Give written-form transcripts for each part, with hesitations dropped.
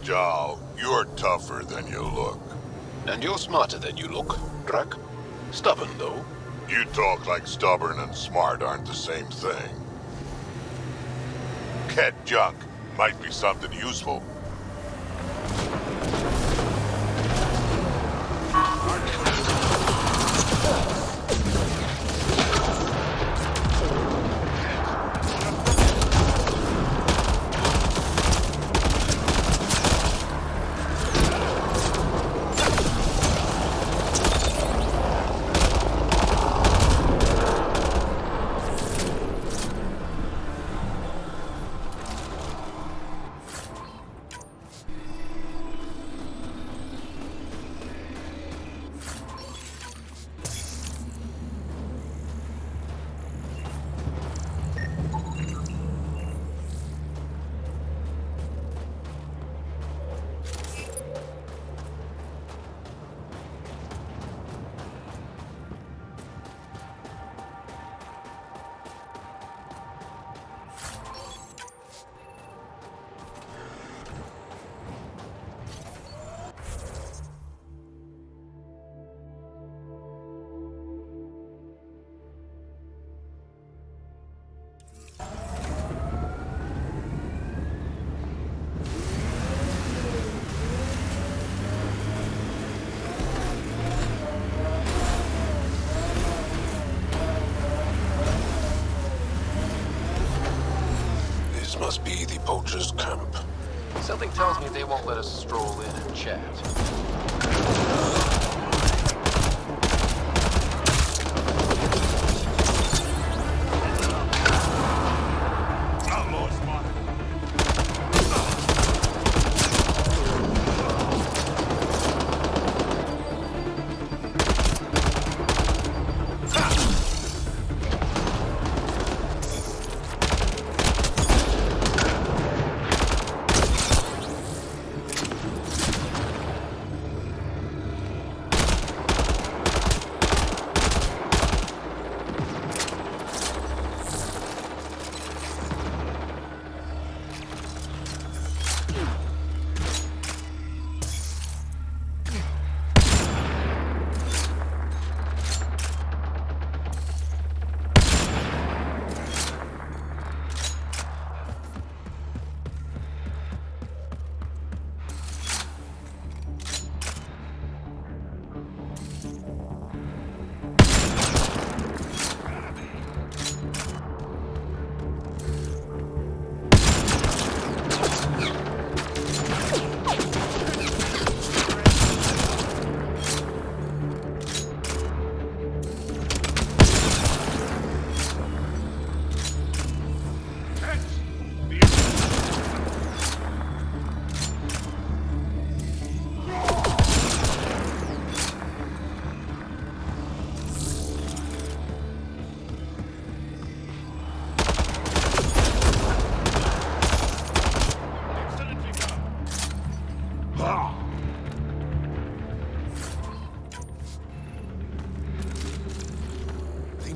Jal, you're tougher than you look. And you're smarter than you look, Drac. Stubborn, though. You talk like stubborn and smart aren't the same thing. Ket junk might be something useful. Must be the poacher's camp. Something tells me they won't let us stroll in and chat.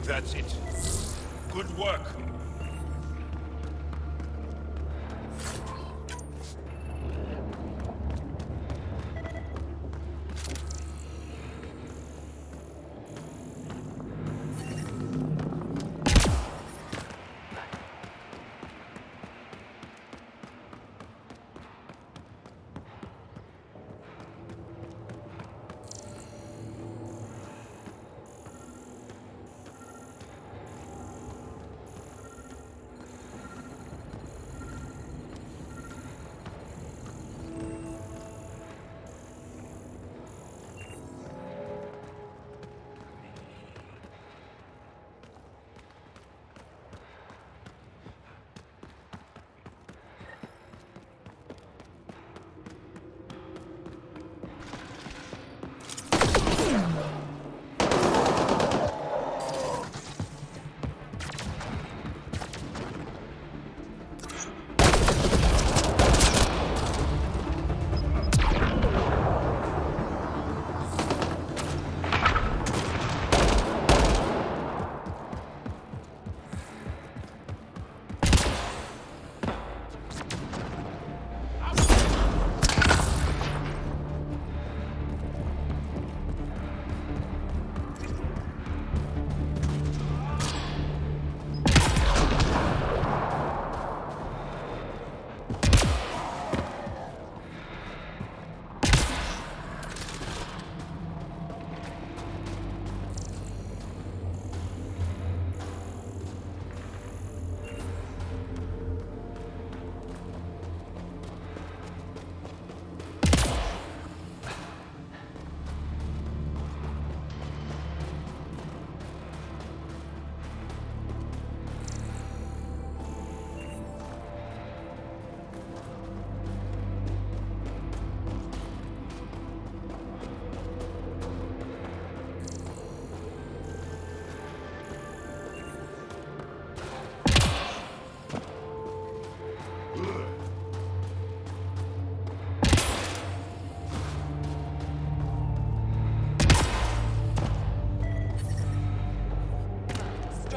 That's it. Good work.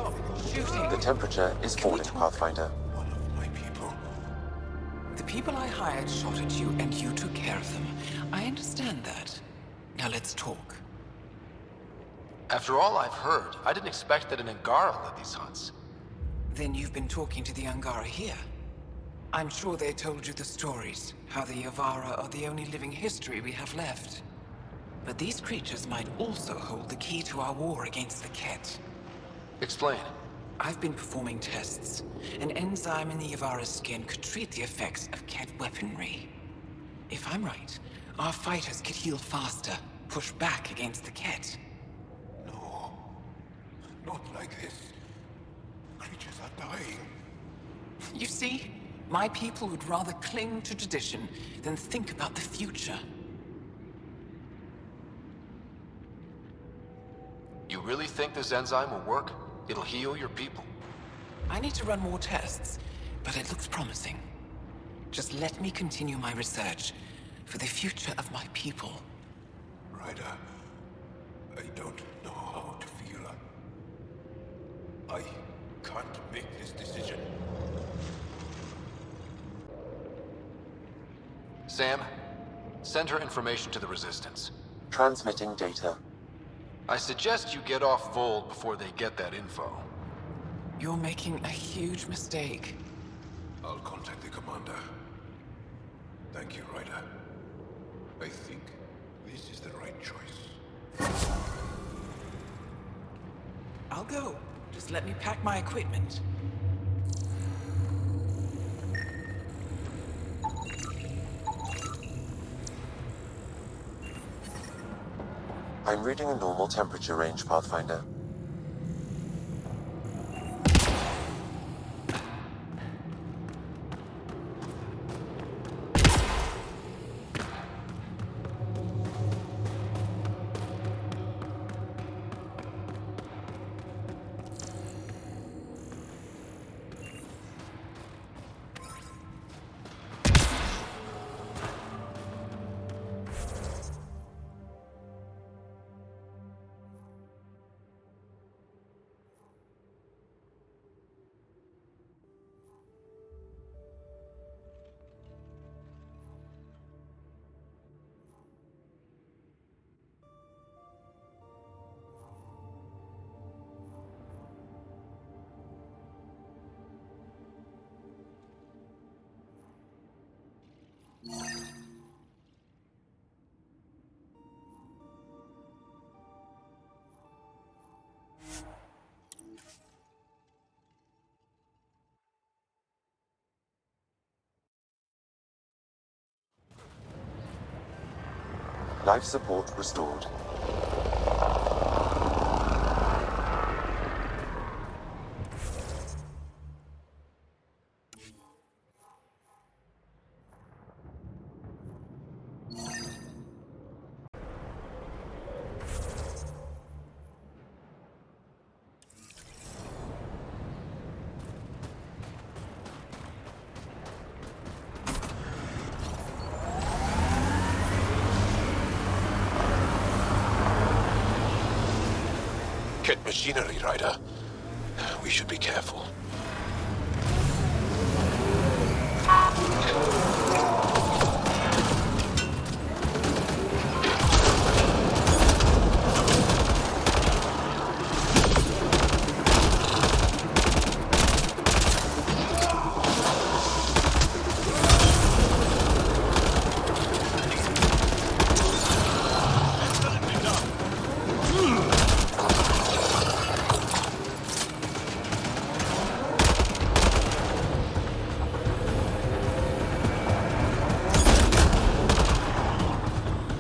stop shooting. The temperature is Can we falling, talk? Pathfinder. One of my people. The people I hired shot at you, and you took care of them. I understand that. Now let's talk. After all I've heard, I didn't expect that an Angara led these hunts. Then you've been talking to the Angara here. I'm sure they told you the stories, how the Yavara are the only living history we have left. But these creatures might also hold the key to our war against the Ket. Explain. I've been performing tests. An enzyme in the Yavara's skin could treat the effects of Ket weaponry. If I'm right, our fighters could heal faster, push back against the Ket. No. Not like this. Creatures are dying. You see, my people would rather cling to tradition than think about the future. You really think this enzyme will work? It'll heal your people? I need to run more tests, but it looks promising. Just let me continue my research for the future of my people. Ryder, I don't know how to feel. I can't make this decision. Sam, send her information to the Resistance. Transmitting data. I suggest you get off Voeld before they get that info. You're making a huge mistake. I'll contact the commander. Thank you, Ryder. I think this is the right choice. I'll go. Just let me pack my equipment. I'm reading a normal temperature range, Pathfinder. Life support restored. Ket machinery, Ryder. We should be careful.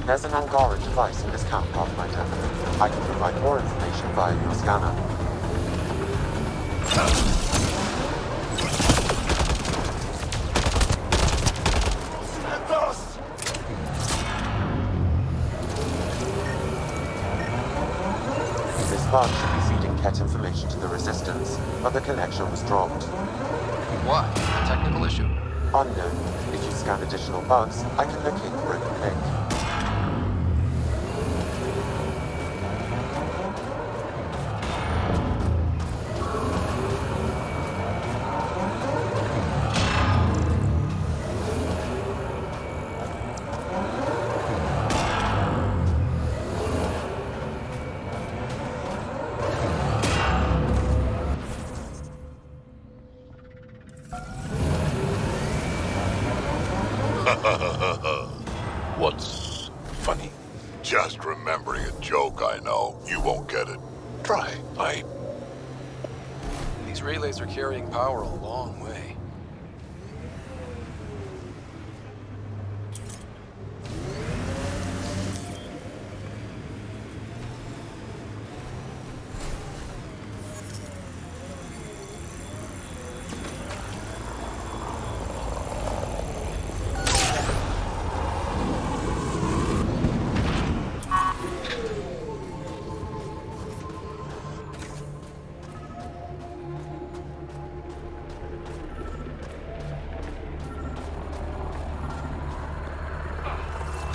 There's an Angara device in this camp, Pathfinder. I can provide more information via your scanner. This bug should be feeding Ket information to the Resistance, but the connection was dropped. Why? A technical issue? Unknown. If you scan additional bugs, I can locate the broken link. What's funny? Just remembering a joke, I know. You won't get it. Try. These relays are carrying power a long way.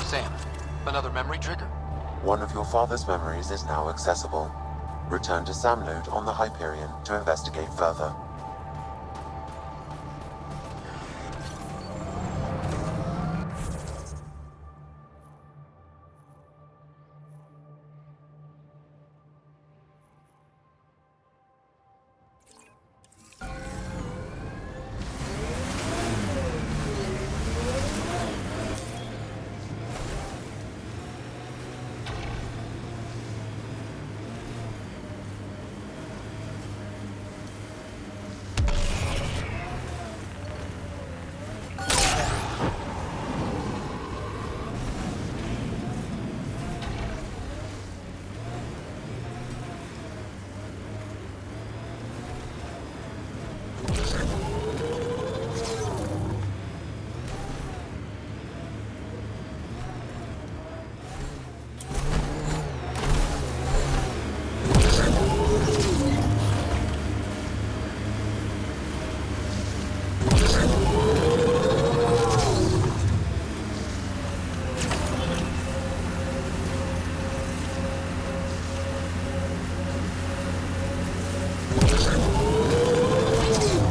Sam, another memory trigger? One of your father's memories is now accessible. Return to Samload on the Hyperion to investigate further.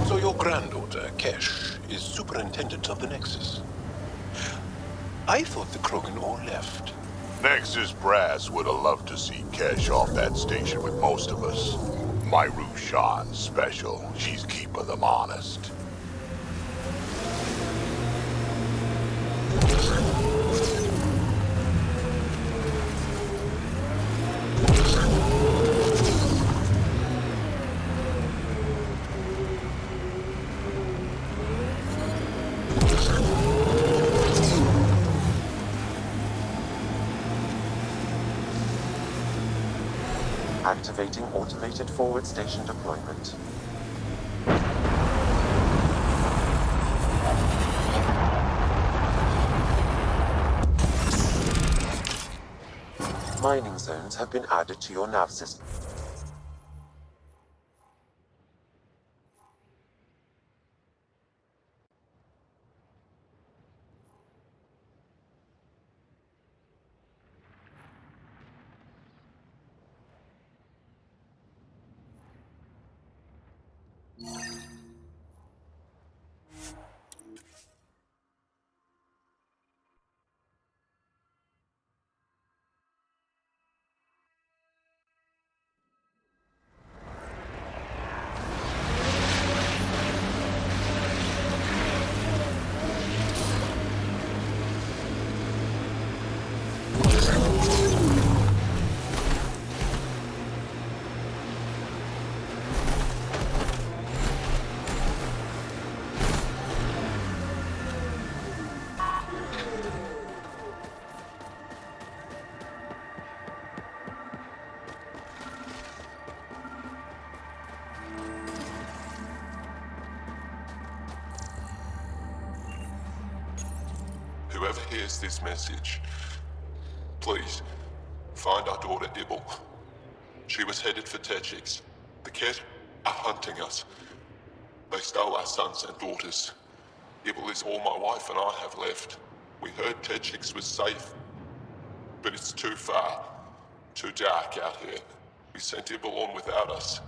So your granddaughter, Kesh, is superintendent of the Nexus. I thought the Krogan all left. Nexus Brass would have loved to see Kesh off that station with most of us. My Rushan's special. She's keeping them honest. Activating automated forward station deployment. Mining zones have been added to your nav system. Whoever hears this message, please find our daughter Ibble. She was headed for Techix. The Ket are hunting us. They stole our sons and daughters. Ibble is all my wife and I have left. We heard Techix was safe, but it's too far, too dark out here. We sent Ibble on without us.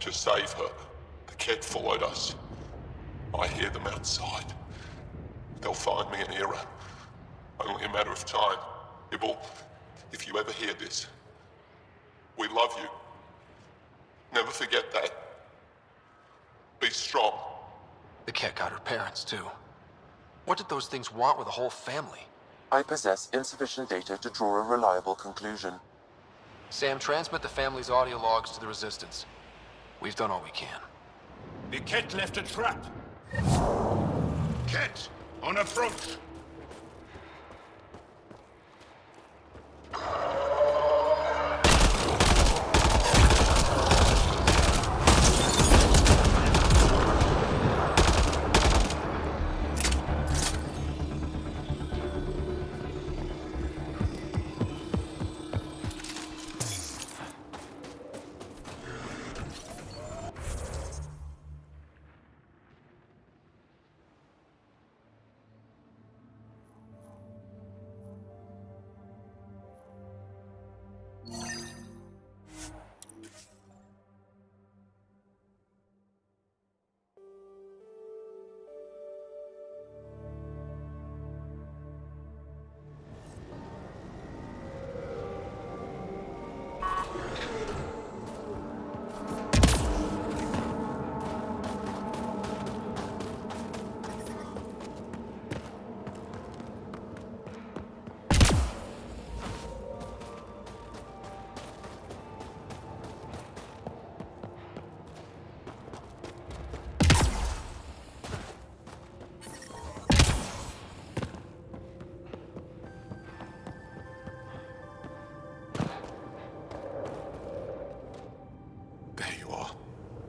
To save her, the Ket followed us. I hear them outside. They'll find me in Era. Only a matter of time. Ibble, if you ever hear this, we love you. Never forget that. Be strong. The cat got her parents, too. What did those things want with a whole family? I possess insufficient data to draw a reliable conclusion. Sam, transmit the family's audio logs to the Resistance. We've done all we can. The cat left a trap. Cat, on approach.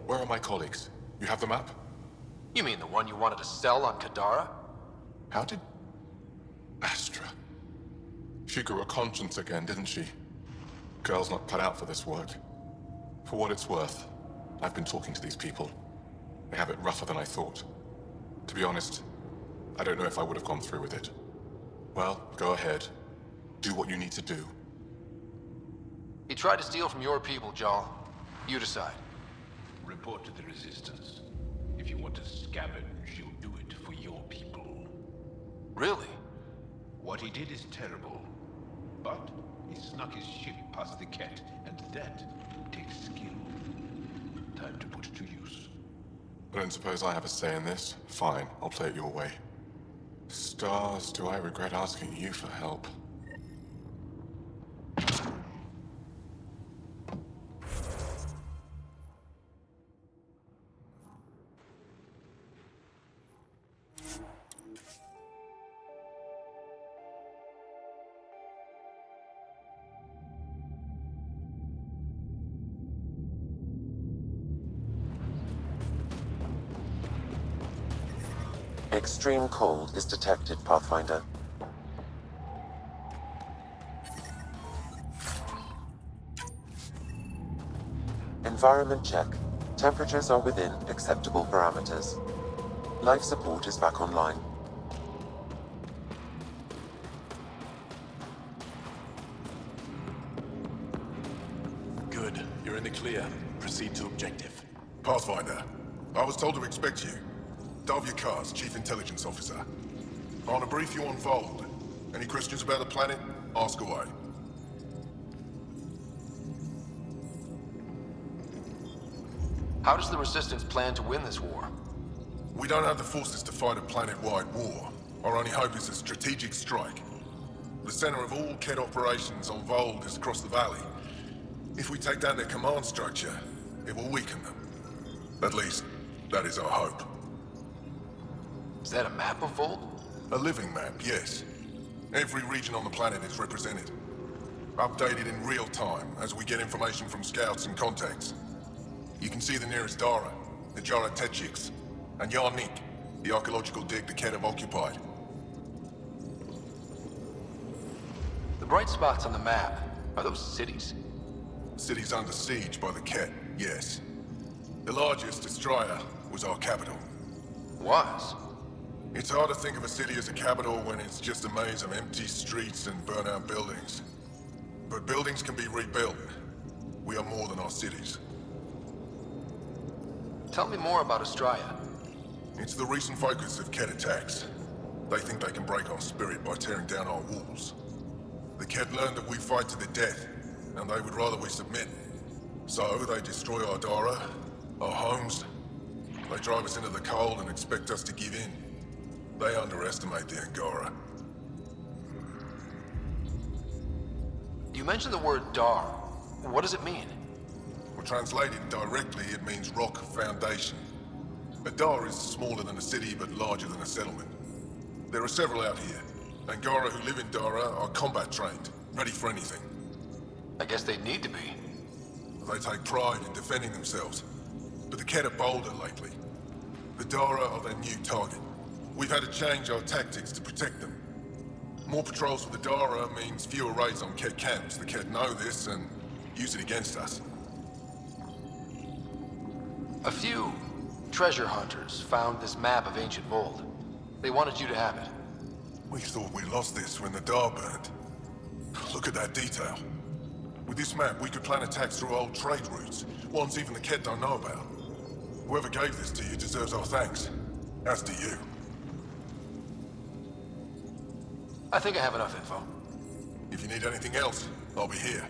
Where are my colleagues? You have the map? You mean the one you wanted to sell on Kadara? How did... Astra? She grew a conscience again, didn't she? Girl's not cut out for this work. For what it's worth, I've been talking to these people. They have it rougher than I thought. To be honest, I don't know if I would have gone through with it. Well, go ahead. Do what you need to do. He tried to steal from your people, Jarl. You decide. Report to the Resistance. If you want to scavenge, you'll do it for your people. Really? What he did is terrible. But he snuck his ship past the cat, and that takes skill. Time to put it to use. I don't suppose I have a say in this. Fine, I'll play it your way. Stars, do I regret asking you for help? Extreme cold is detected, Pathfinder. Environment check. Temperatures are within acceptable parameters. Life support is back online. Good. You're in the clear. Proceed to objective. Pathfinder, I was told to expect you. Davia Kars, Chief Intelligence Officer. I want to brief you on Voeld. Any questions about the planet? Ask away. How does the Resistance plan to win this war? We don't have the forces to fight a planet-wide war. Our only hope is a strategic strike. The center of all KED operations on Voeld is across the valley. If we take down their command structure, it will weaken them. At least, that is our hope. Is that a map of Voeld? A living map, yes. Every region on the planet is represented. Updated in real time as we get information from scouts and contacts. You can see the nearest Dara, the Jara Techiks, and Yarnik, the archaeological dig the KED have occupied. The bright spots on the map, are those cities? Cities under siege by the KED, yes. The largest, Estrella, was our capital. Was? It's hard to think of a city as a capital when it's just a maze of empty streets and burnt-out buildings. But buildings can be rebuilt. We are more than our cities. Tell me more about Estrella. It's the recent focus of KED attacks. They think they can break our spirit by tearing down our walls. The KED learned that we fight to the death, and they would rather we submit. So they destroy our Dara, our homes. They drive us into the cold and expect us to give in. They underestimate the Angara. You mentioned the word Dar. What does it mean? Well, translated directly, it means rock foundation. A Dar is smaller than a city, but larger than a settlement. There are several out here. Angara who live in Dara are combat trained, ready for anything. I guess they'd need to be. They take pride in defending themselves. But the Kett are bolder lately. The Dara are their new target. We've had to change our tactics to protect them. More patrols for the Dara means fewer raids on Kett camps. The Kett know this and use it against us. A few treasure hunters found this map of ancient Voeld. They wanted you to have it. We thought we lost this when the Dar burned. Look at that detail. With this map, we could plan attacks through old trade routes, ones even the Kett don't know about. Whoever gave this to you deserves our thanks. As do you. I think I have enough info. If you need anything else, I'll be here.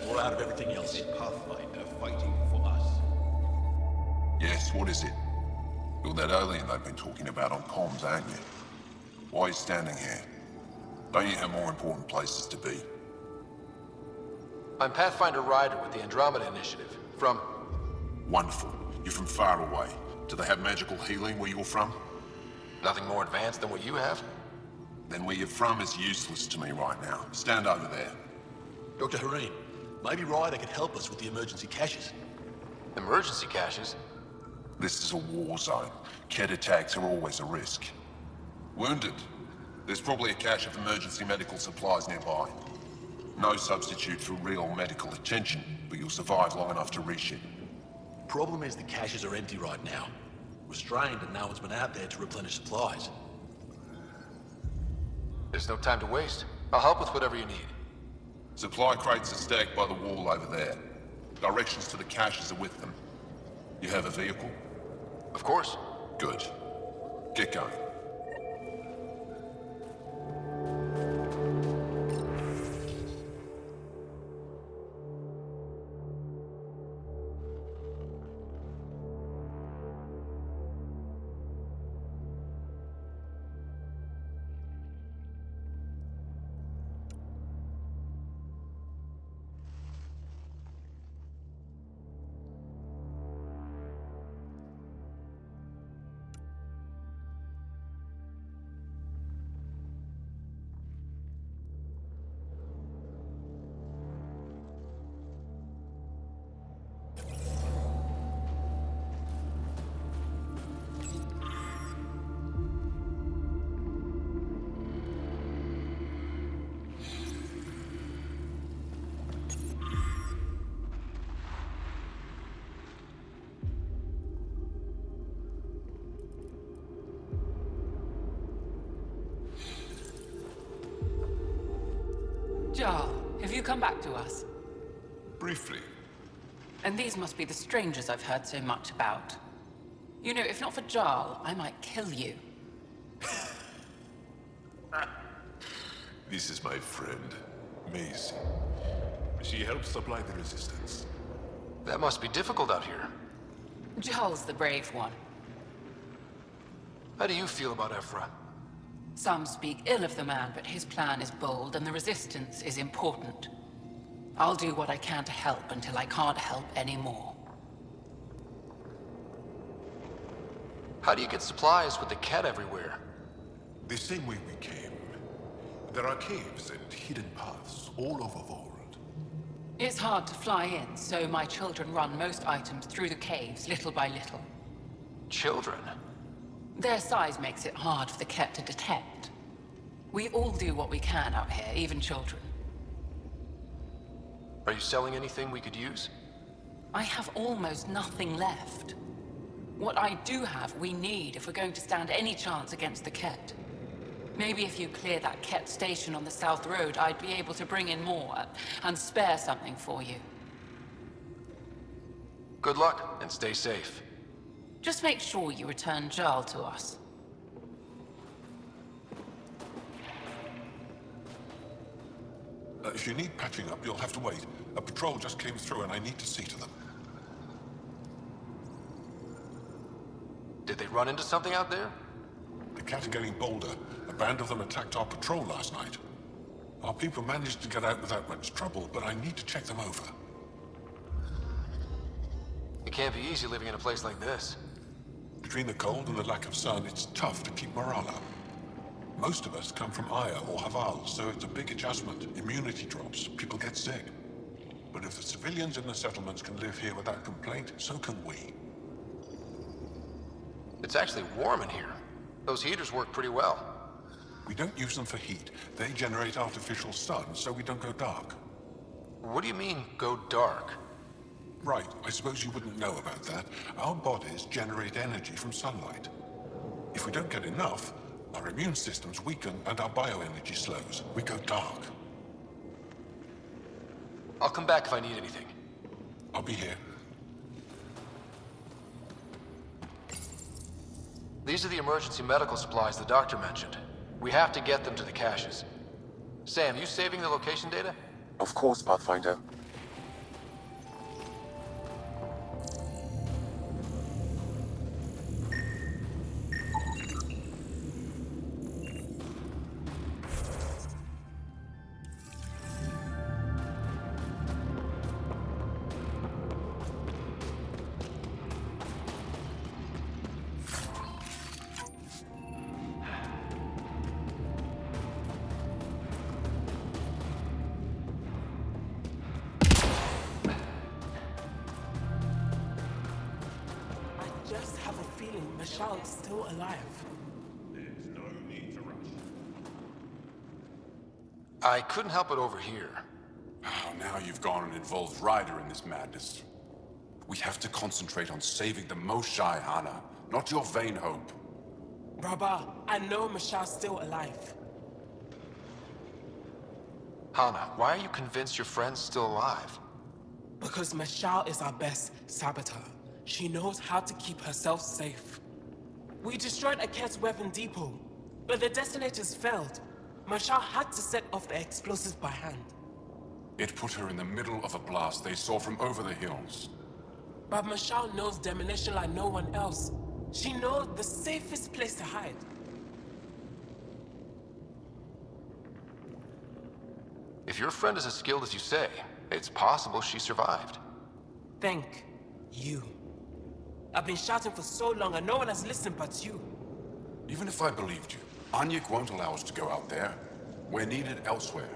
We're out of everything else. Is it Pathfinder fighting for us? Yes, what is it? You're that alien they've been talking about on comms, aren't you? Why are you standing here? Don't you have more important places to be? I'm Pathfinder Ryder with the Andromeda Initiative. From... Wonderful. You're from far away. Do they have magical healing where you're from? Nothing more advanced than what you have? Then where you're from is useless to me right now. Stand over there. Dr. Hareen, maybe Ryder could help us with the emergency caches. Emergency caches? This is a war zone. Kett attacks are always a risk. Wounded? There's probably a cache of emergency medical supplies nearby. No substitute for real medical attention, but you'll survive long enough to reship. Problem is the caches are empty right now. Restrained and no one's been out there to replenish supplies. There's no time to waste. I'll help with whatever you need. Supply crates are stacked by the wall over there. Directions to the caches are with them. You have a vehicle? Of course. Good. Get going. have you come back to us? Briefly. And these must be the strangers I've heard so much about. You know, if not for Jarl, I might kill you. This is my friend, Maisie. She helps supply the resistance. That must be difficult out here. Jarl's the brave one. How do you feel about Ephra? Some speak ill of the man, but his plan is bold and the resistance is important. I'll do what I can to help until I can't help anymore. How do you get supplies with the cat everywhere? The same way we came. There are caves and hidden paths all over Voeld. It's hard to fly in, so my children run most items through the caves, little by little. Children? Their size makes it hard for the cat to detect. We all do what we can out here, even children. Are you selling anything we could use? I have almost nothing left. What I do have, we need if we're going to stand any chance against the Ket. Maybe if you clear that Ket station on the South Road, I'd be able to bring in more and spare something for you. Good luck, and stay safe. Just make sure you return Jarl to us. If you need patching up, you'll have to wait. A patrol just came through and I need to see to them. Did they run into something out there? The cat are getting bolder. A band of them attacked our patrol last night. Our people managed to get out without much trouble, but I need to check them over. It can't be easy living in a place like this. Between the cold and the lack of sun, it's tough to keep morale up. Most of us come from Aya or Haval, so it's a big adjustment. Immunity drops, people get sick. But if the civilians in the settlements can live here without complaint, so can we. It's actually warm in here. Those heaters work pretty well. We don't use them for heat. They generate artificial sun, so we don't go dark. What do you mean, go dark? Right, I suppose you wouldn't know about that. Our bodies generate energy from sunlight. If we don't get enough, our immune systems weaken and our bioenergy slows. We go dark. I'll come back if I need anything. I'll be here. These are the emergency medical supplies the doctor mentioned. We have to get them to the caches. Sam, you saving the location data? Of course, Pathfinder. Michelle's still alive. There's no need to rush. I couldn't help it over here. Oh, now you've gone and involved Ryder in this madness. We have to concentrate on saving the Moshai, Hana, not your vain hope. Brother, I know Michelle's still alive. Hana, why are you convinced your friend's still alive? Because Michelle is our best saboteur. She knows how to keep herself safe. We destroyed a cat's weapon depot, but the detonators failed. Michelle had to set off the explosives by hand. It put her in the middle of a blast they saw from over the hills. But Michelle knows demolition like no one else. She knows the safest place to hide. If your friend is as skilled as you say, it's possible she survived. Thank you. I've been shouting for so long and no one has listened but you. Even if I believed you, Anyik won't allow us to go out there. We're needed elsewhere.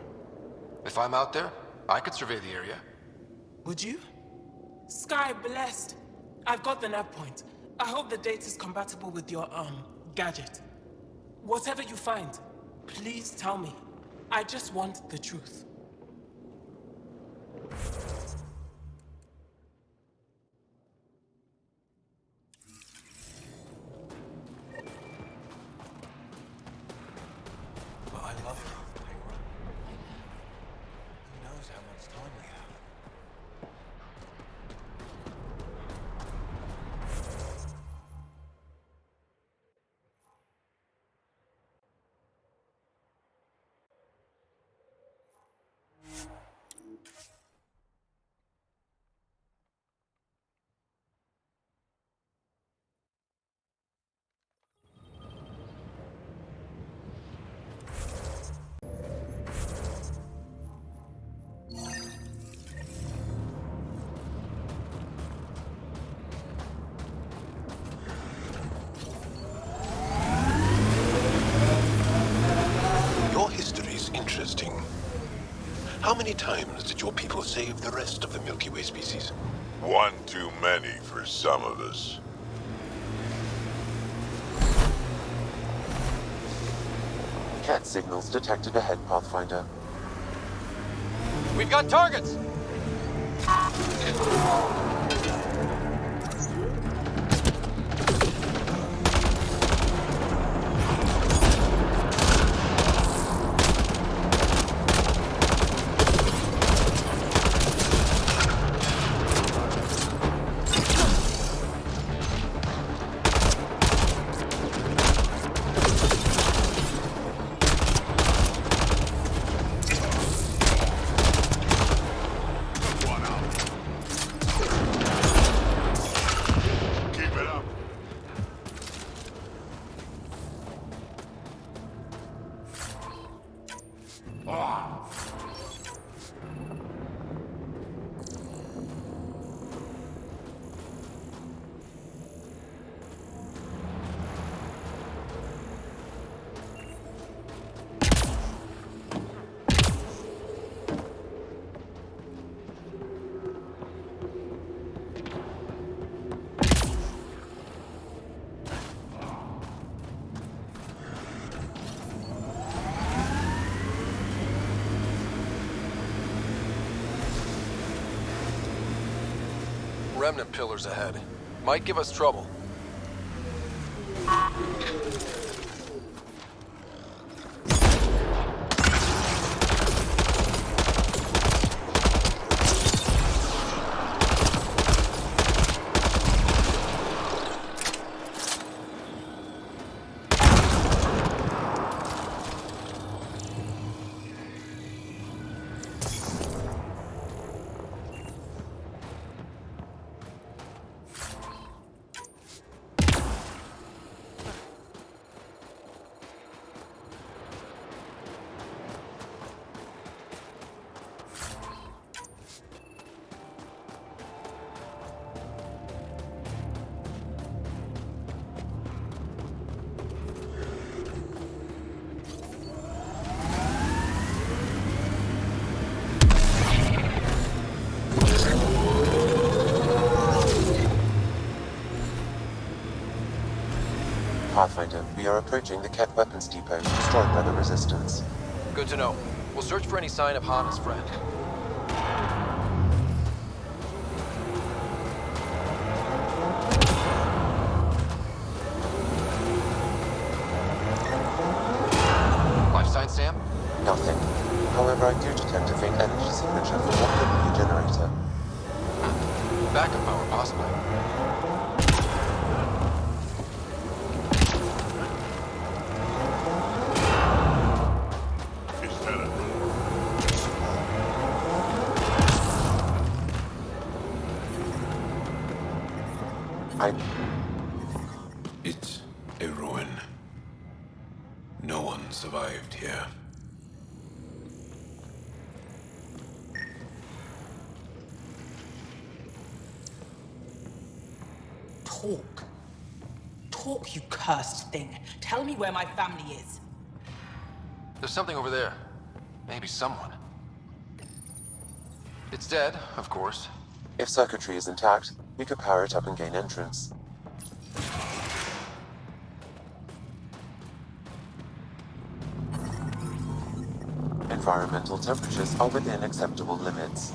If I'm out there, I could survey the area. Would you? Sky blessed. I've got the nav point. I hope the data's compatible with your, gadget. Whatever you find, please tell me. I just want the truth. But I love you. Who knows knows how much time we have. Your history's interesting. How many times did your people save the rest of the Milky Way species? One too many for some of us. Cat signals detected ahead, Pathfinder. We've got targets! Keep it up. Remnant pillars ahead. Might give us trouble. Pathfinder, we are approaching the Ket weapons depot destroyed by the Resistance. Good to know. We'll search for any sign of Hana's friend. Life sign, Sam? Nothing. However, I do detect a faint energy signature from what could be a generator. Backup power, possibly. It's a ruin. No one survived here. Talk. Talk, you cursed thing. Tell me where my family is. There's something over there. Maybe someone. It's dead, of course. If circuitry is intact, we could power it up and gain entrance. Environmental temperatures are within acceptable limits.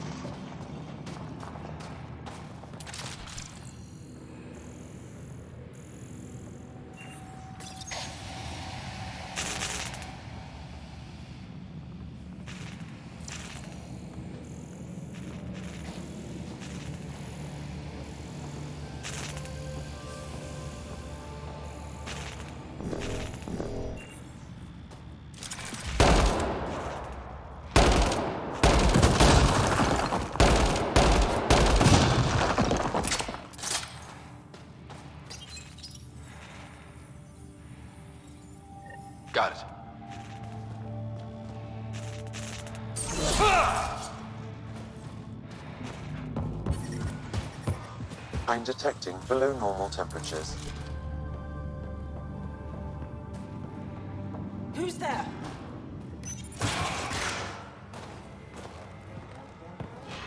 I'm detecting below normal temperatures. Who's there?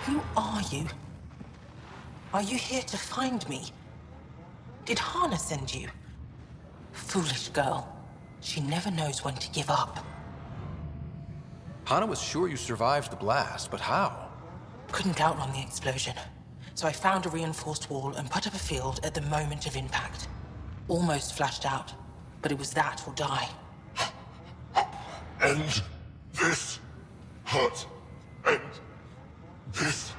Who are you? Are you here to find me? Did Hana send you? Foolish girl. She never knows when to give up. Hana was sure you survived the blast, but how? Couldn't outrun the explosion. So I found a reinforced wall and put up a field at the moment of impact. Almost flashed out, but it was that or die. End this hurt. End this.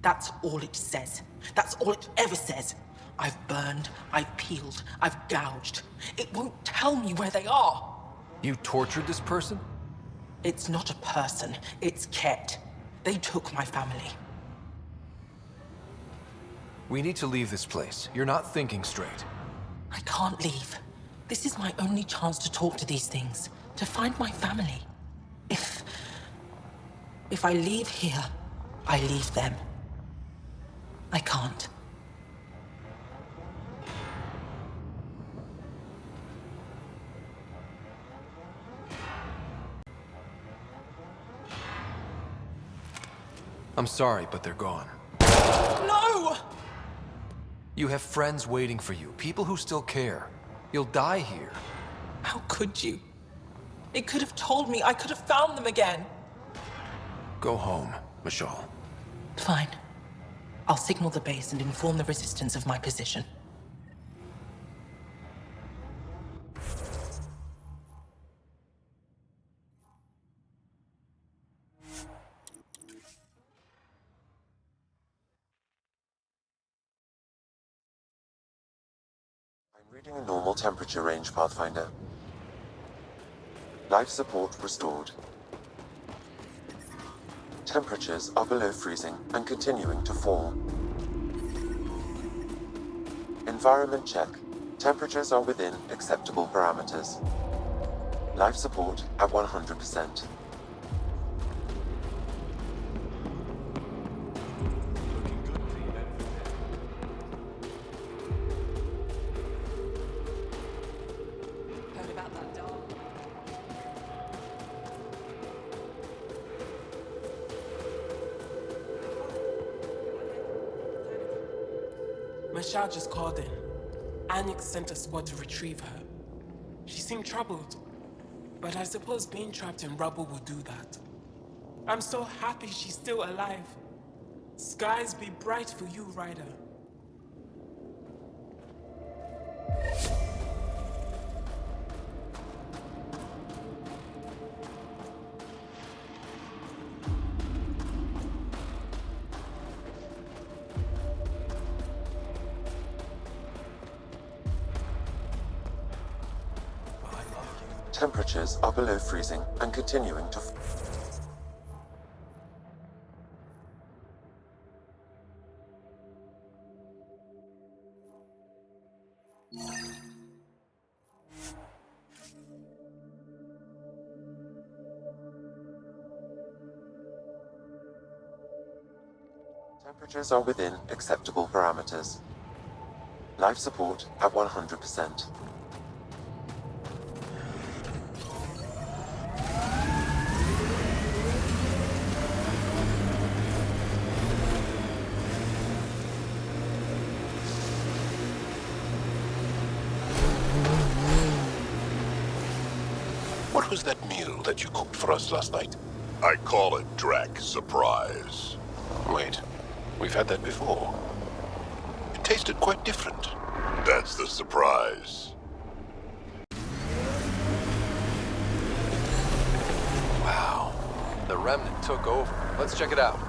That's all it says. That's all it ever says. I've burned, I've peeled, I've gouged. It won't tell me where they are. You tortured this person? It's not a person, it's Ket. They took my family. We need to leave this place. You're not thinking straight. I can't leave. This is my only chance to talk to these things, to find my family. If I leave here, I leave them. I can't. I'm sorry, but they're gone. No! You have friends waiting for you, people who still care. You'll die here. How could you? It could have told me I could have found them again. Go home, Michal. Fine. I'll signal the base and inform the resistance of my position. I'm reading a normal temperature range, Pathfinder. Life support restored. Temperatures are below freezing and continuing to fall. Environment check. Temperatures are within acceptable parameters. Life support at 100%. Heard about that dog? Michelle just called in. Anix sent a squad to retrieve her. She seemed troubled, but I suppose being trapped in rubble will do that. I'm so happy she's still alive. Skies be bright for you, Ryder. Temperatures are below freezing and continuing to Temperatures are within acceptable parameters. Life support at 100%. What was that meal that you cooked for us last night? I call it Drac Surprise. Wait, we've had that before. It tasted quite different. That's the surprise. Wow. The remnant took over. Let's check it out.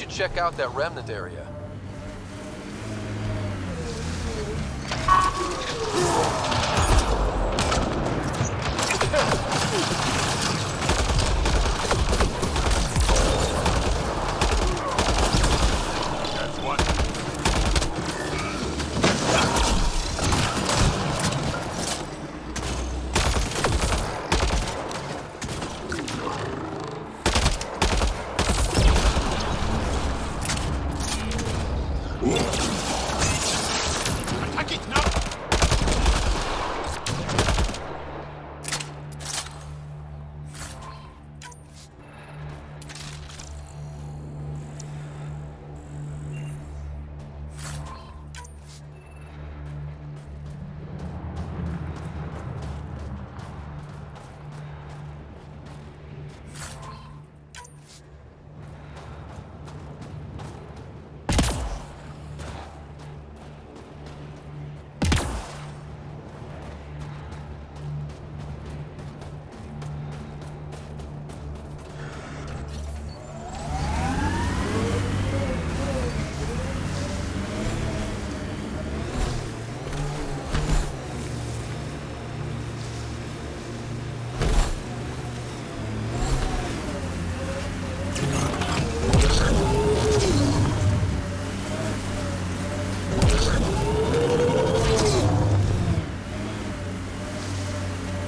Check out that remnant area. That's one.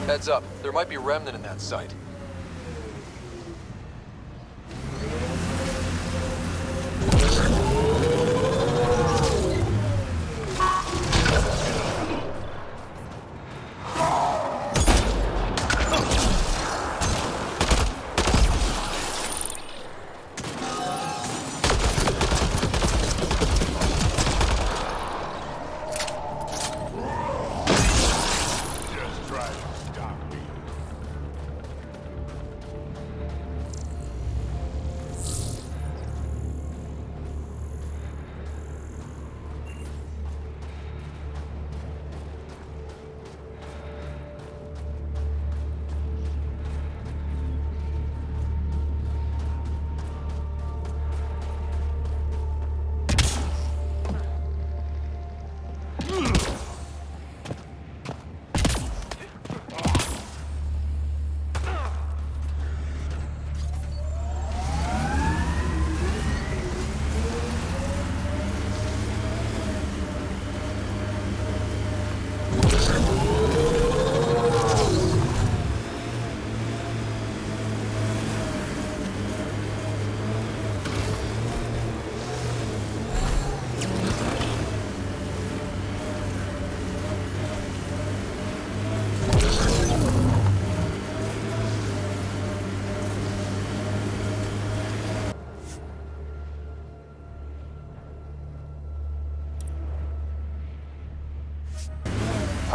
Heads up, there might be remnant in that site.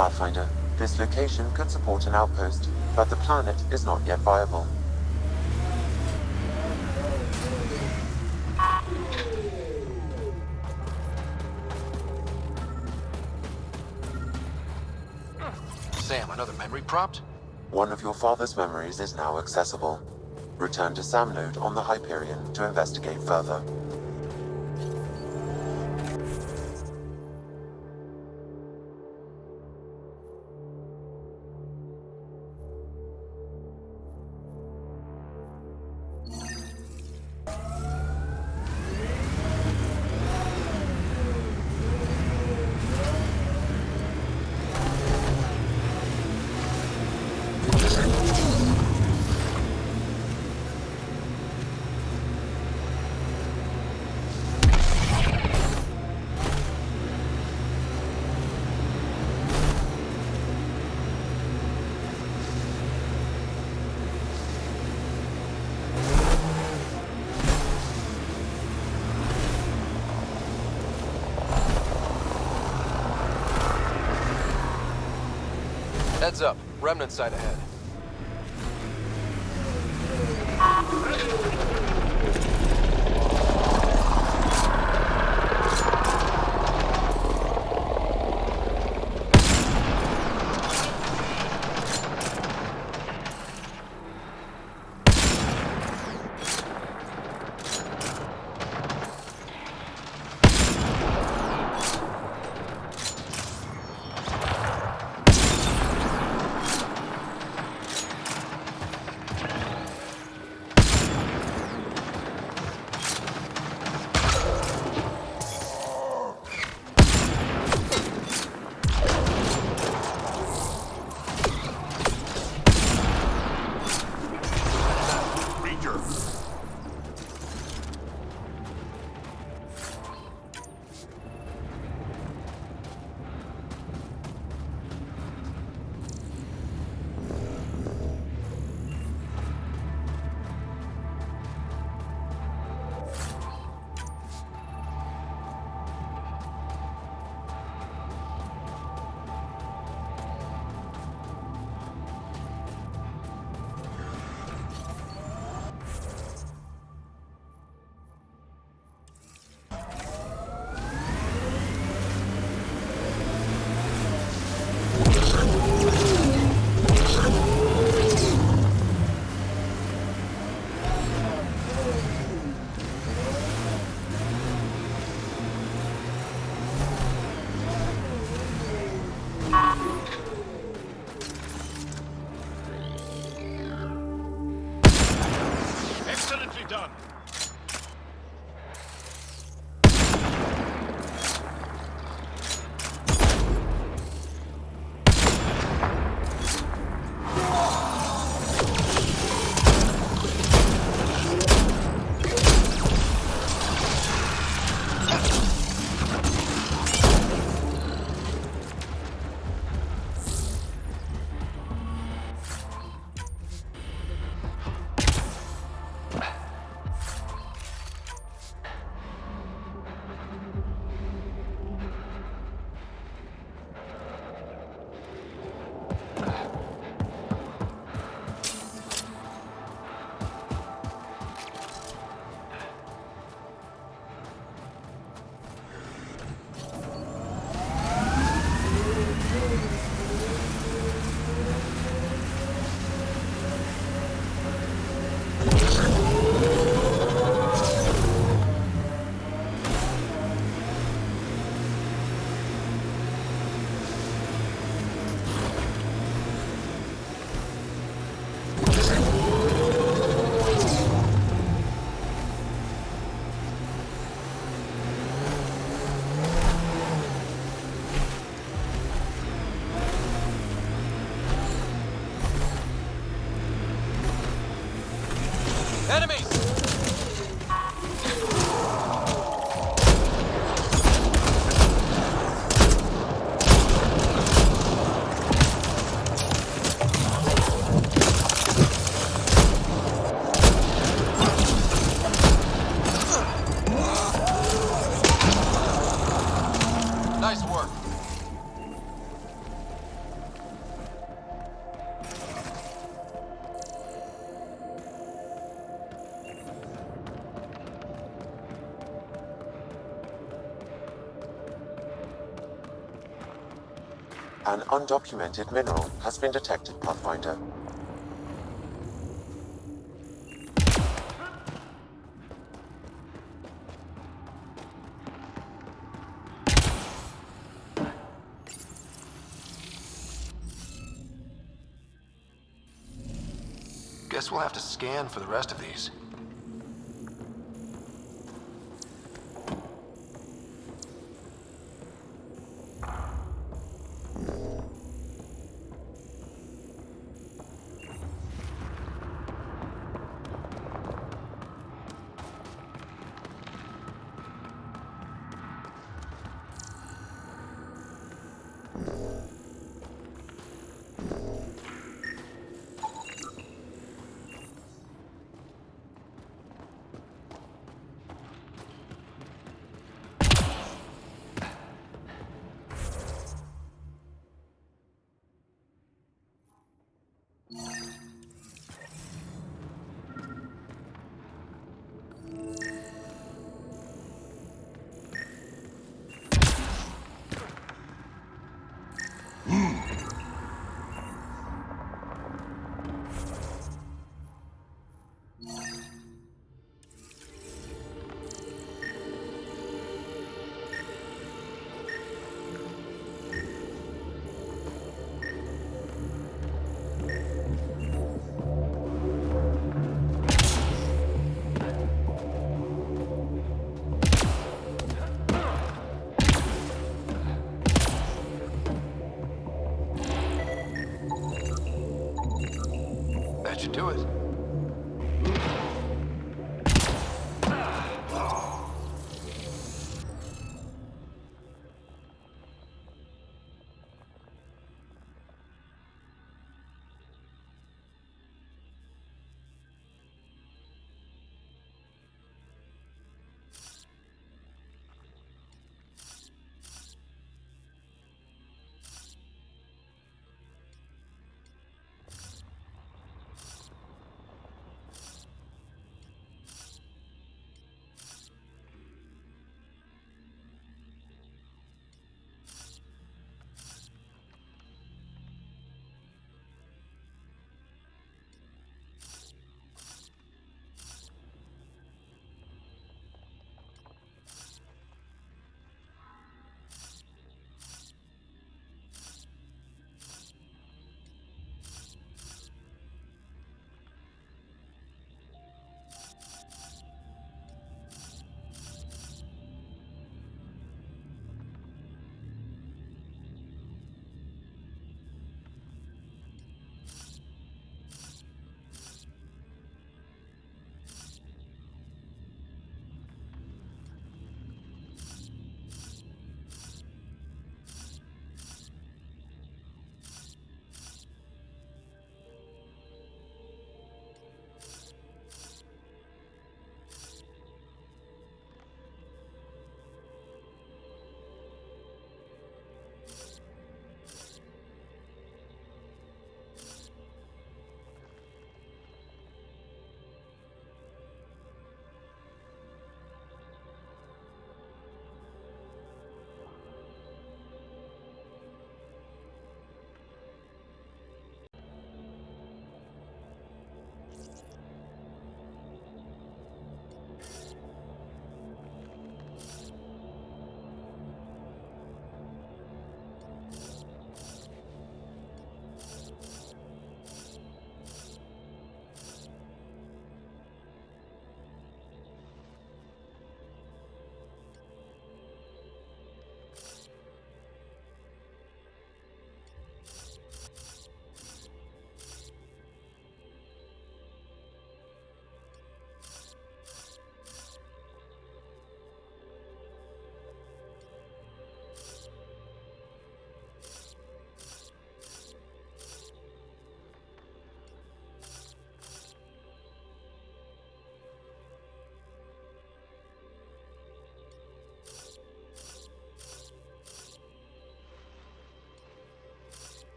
Pathfinder, this location could support an outpost, but the planet is not yet viable. Sam, another memory prompt? One of your father's memories is now accessible. Return to Sam node on the Hyperion to investigate further. Heads up. Remnant site ahead. Excellently done. Enemies! Nice work. An undocumented mineral has been detected, Pathfinder. Guess we'll have to scan for the rest of these. That should do it.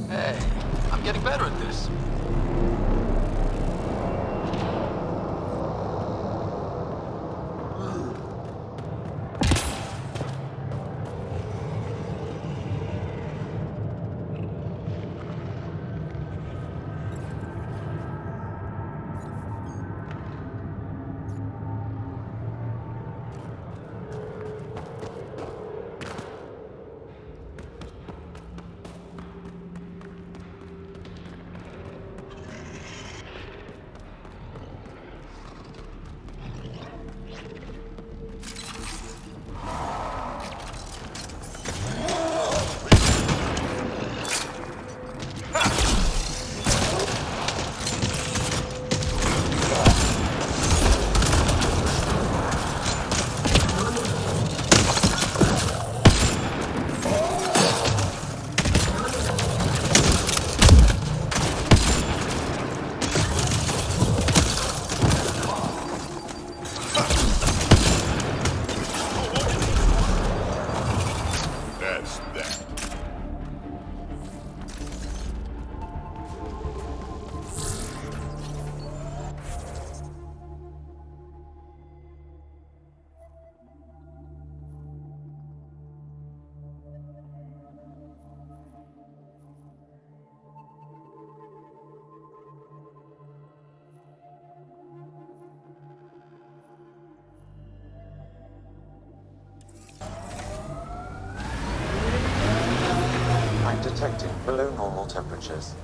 Hey, I'm getting better at this. I'm detecting below normal temperatures.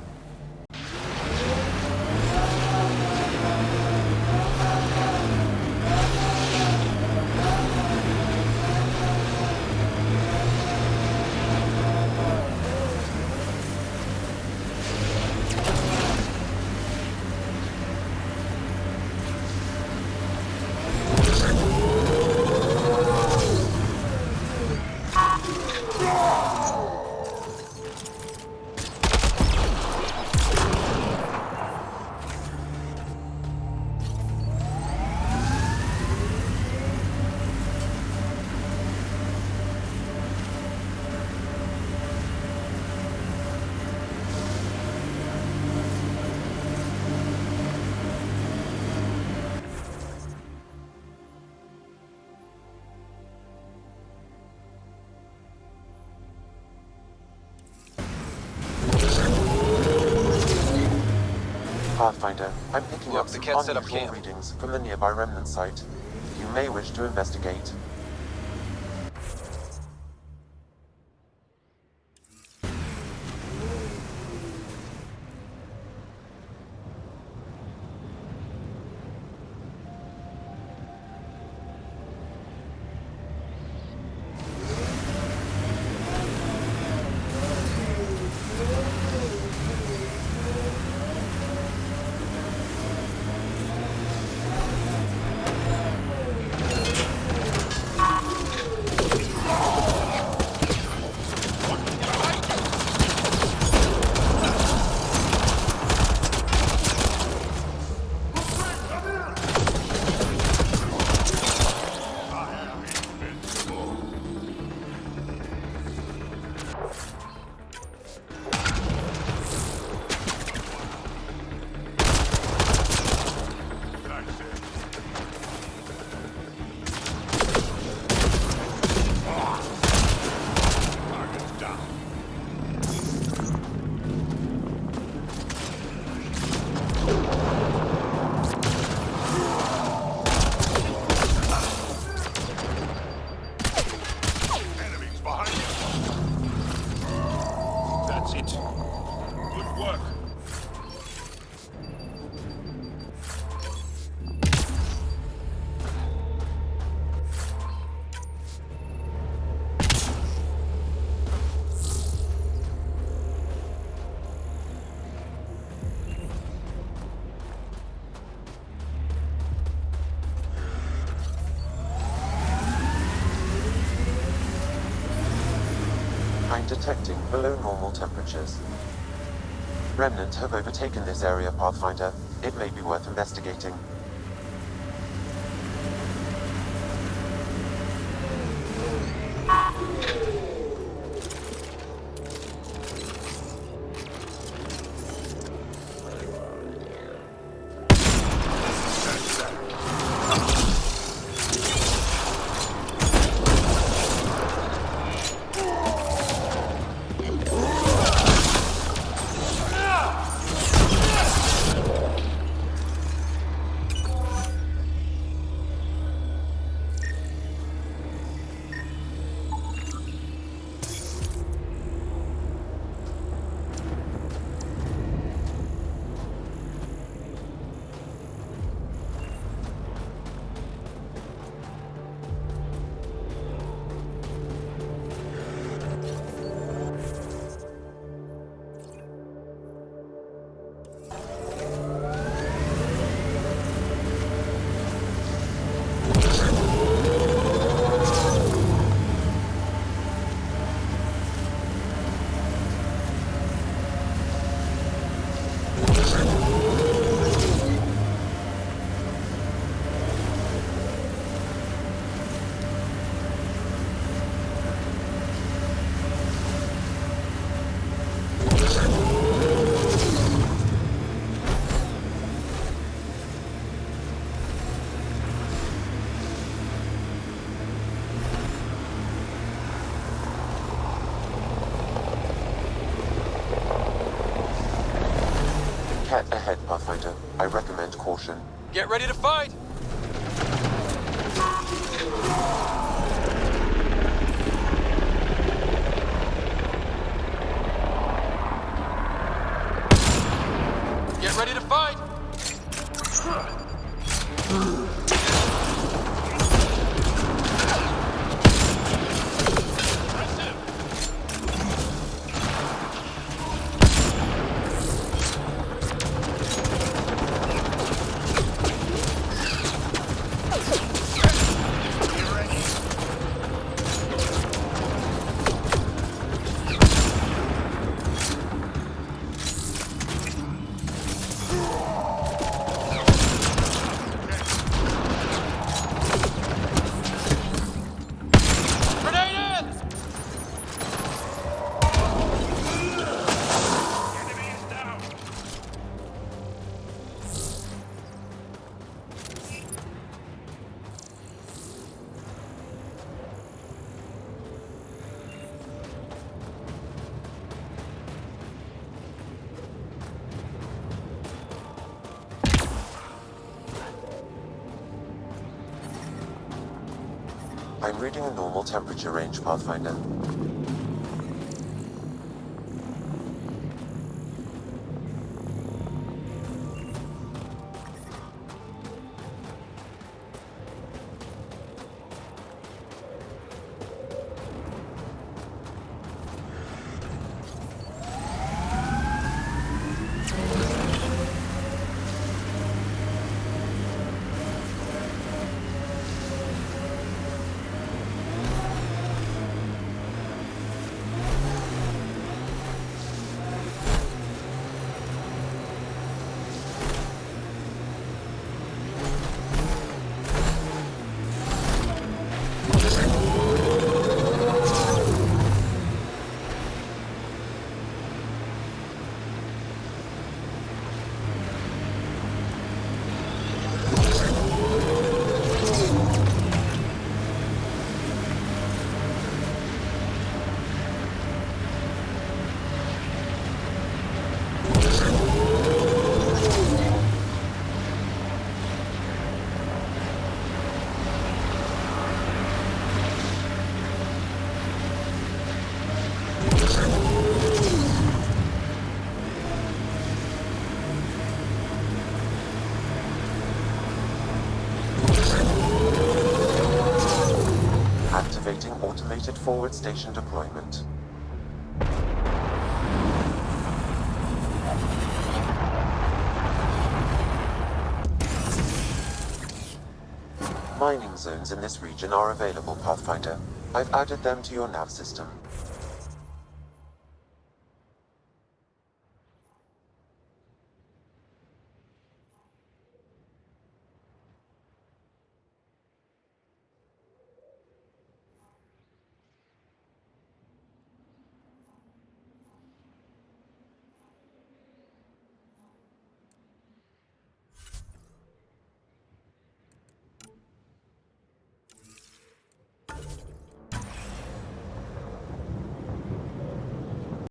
Pathfinder, I'm picking up The some cat set up unusual camp. readings from the nearby remnant site. You may wish to investigate. I'm detecting below normal temperatures. Remnant have overtaken this area, Pathfinder. It may be worth investigating. Cat ahead, Pathfinder. I recommend caution. Get ready to fight! I'm reading a normal temperature range, Pathfinder. Activating automated forward station deployment. Mining zones in this region are available, Pathfinder. I've added them to your nav system.